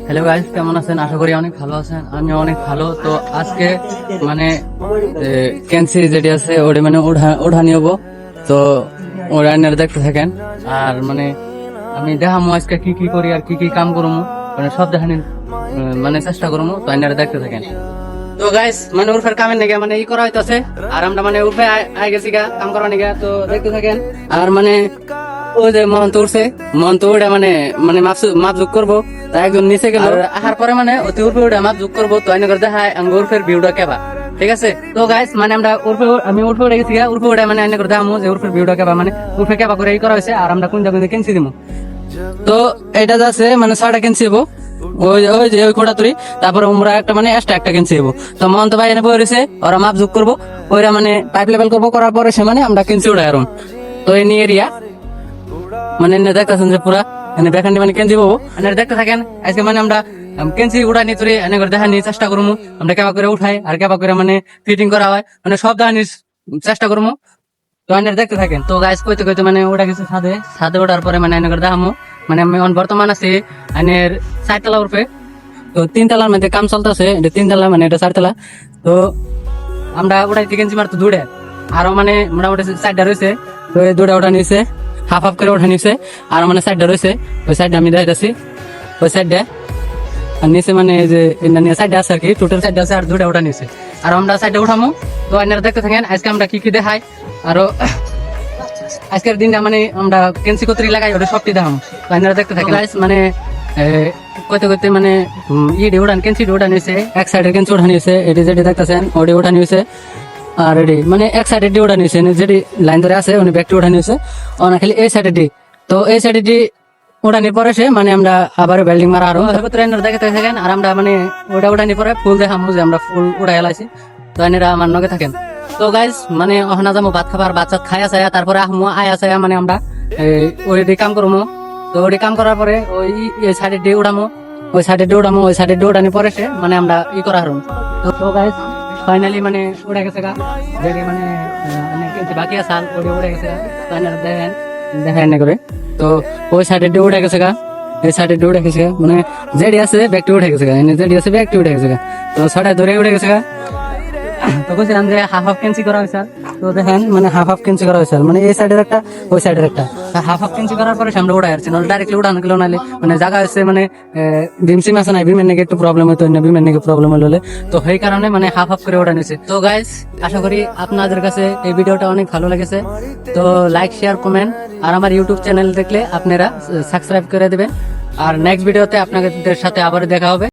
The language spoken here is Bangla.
হ্যালো গাইস, কেমন আছেন? আশা করি অনেক ভালো আছেন। আমি অনেক ভালো। তো আজকে মানে ক্যান্সি যেটি আছে ওটা মানে ওঠা নিব। তো ওরা দেখতে থাকেন। আর মানে আমি দেখামো আজকে কি কি করি আর কি কি কাম করবো, মানে সব দেখানোর মানে চেষ্টা করবো। তো আইনারা দেখতে থাকেন। তো গাইস মানে উর্ফের কামের নাকি মানে ই করা হইতাছে, আর আমরা মানে উর্ফে আই গেছি গা কাম করা নিগা। তো দেখতে থাকেন। আর মানে ওই যে মহন্ত উঠছে, মহন্ত ওটা মানে মানে মাপ যোগ করবো। তাই একজন নিচে গেল, আসার পরে মানে অতি উর্ফে ওটা মাপ যোগ করবো। তো আইনা করে দেখায় আমি উর্ফের ভিউটা কেবা। ঠিক আছে? তো গাইস মানে আমরা আমি উর্ফে উঠে গেছি গা। উর্ফে ওটা মানে আইনা করে দেখামো যে উর্ফের ভিউটা কেবা, মানে উর্ফে কেবা করে ই করা হয়েছে। আর আমরা কোন জায়গায় কেনছি দিব। তো এটা যাচ্ছে মানে 6টা কেনছি হবো। ওই ওই যে ওই কোটা তুই, তারপরে আমরা একটা মানে এক্সট্রা একটা কেনছি হবো। তো মহন্ত ভাই এনে বই রয়েছে, ওরা মাপ যোগ করবো। ওইরা মানে পাইপ লেভেল করবো, করার পরে সে মানে আমরা কেনছি উঠাই। তো এই নিয়ে এরিয়া মানে দেখতেছেন যে পুরা মানে বেখান্ডি মানে কেনজি পাবো দেখতে থাকেন। আজকে মানে আমরা কেনজি উঠাই নিয়ে তুই এনে করে দেখার নিয়ে চেষ্টা করবো। আমরা কেবা করে উঠাই আর কেবা করে মানে ফিটিং করা হয়, মানে সব দেখানোর চেষ্টা করবো। তো আইনের দেখতে থাকেন। তো গাইস কইতে কইতে মানে ওটা গেছে ছাদে ওঠার পরে মানে আইনে করে দেখামো। মানে আমি বর্তমান আছি আইনের 4তলা উপরে। তো 3তলার মধ্যে কাম চলতেছে, এটা 3তলা মানে এটা 4তলা। তো আমরা ওটাই কেনজি মারতো দূরে, আরো মানে মোটামুটি 4টা রয়েছে। তো এই দূরে ওটা নিয়েছে, হাফ হাফ করে ওঠা নিছে। আর মানে 4টা রয়েছে, ওই সাইডে আমি দেখাইতেছি ওই সাইডে। আর নিচে মানে যে সাইডে আছে আর কি, টোটাল 4টা আছে আর 2টা ওটা নিছে। আর আমরা সাইডে উঠামো। তো আপনারা দেখতে থাকেন আজকে আমরা কি কি দেখাই। আরো আজকের দিনটা মানে আমরা কেনসি কতরি লাগাই ওটা সবটি দেখামো। তো আপনারা দেখতে থাকেন গাইস। মানে কইতে কইতে মানে ইডি উড়ান কেনসি উড়ান নিছে, এক সাইডের কেনসি উড়ান নিছে। এটি যেটি দেখতেছেন ওটি উঠান নিছে। আর এটি মানে এক সাইডে ডি ওটা নিয়েছে, যেটি লাইন ধরে আছে উনি ব্যাগটি ওঠা নিয়েছে। অনা খালি এই সাইডে ডি। তো এই সাইডে ডি ওঠানোর পরে সে মানে আমরা আবার বিল্ডিং মারা আরো দেখতে থাকেন। আর আমরা মানে ওটা ওঠানোর পরে ফুল দেখামো যে আমরা ফুল উঠাই এলাইছি। তো এনারা আমার নগে থাকেন। তো গাইজ মানে অহনা যাবো ভাত খাবার, বাচ্চা খাই আছে, তারপরে আহমো আয় আছে মানে আমরা ওই কাম করবো। তো ওই কাম করার পরে ওই সাইডে ডি উঠামো, ওই সাইডে ডি উঠামো, ওই সাইডে ডি উঠানোর পরে সে মানে আমরা ই করা হারুন। তো গাইজ ফাইনালি মানে উড়ে গেছে গা, যেটি মানে বাকি আছে ওটি উড়ে গেছে গা। দেখেন দেখেন করে। তো ওই সাইডে ডি উঠে গেছে গা, এই সাইডে ডি উঠে গেছে গা, মানে যেটি আছে ব্যাগটি উঠে গেছে গা, যেটি আছে ব্যাগটি উঠে গেছে গা। তো 6টা ধরে উঠে গেছে গা। তো বলছিলাম যে হাফ হাফ কেনসি করা হয়েছে। তো দেখেন মানে হাফ হাফ কেনসি করা হয়েছে, মানে এই সাইডের একটা ওই সাইডের একটা। হাফ হাফ কেনসি করার পরে আমরা উঠাই আসছি, ডাইরেক্টলি উঠানো গেল নাহলে মানে জায়গা হচ্ছে মানে ডিমসিম আছে না, বিমের নাকি একটু প্রবলেম হতো না, বিমের নাকি প্রবলেম হলে। তো সেই কারণে মানে হাফ হাফ করে ওঠা নিয়েছে। তো গাইস আশা করি আপনাদের কাছে এই ভিডিওটা অনেক ভালো লেগেছে। তো লাইক শেয়ার কমেন্ট আর আমার ইউটিউব চ্যানেল দেখলে আপনারা সাবস্ক্রাইব করে দেবেন। আর নেক্সট ভিডিওতে আপনাদের সাথে আবার দেখা হবে।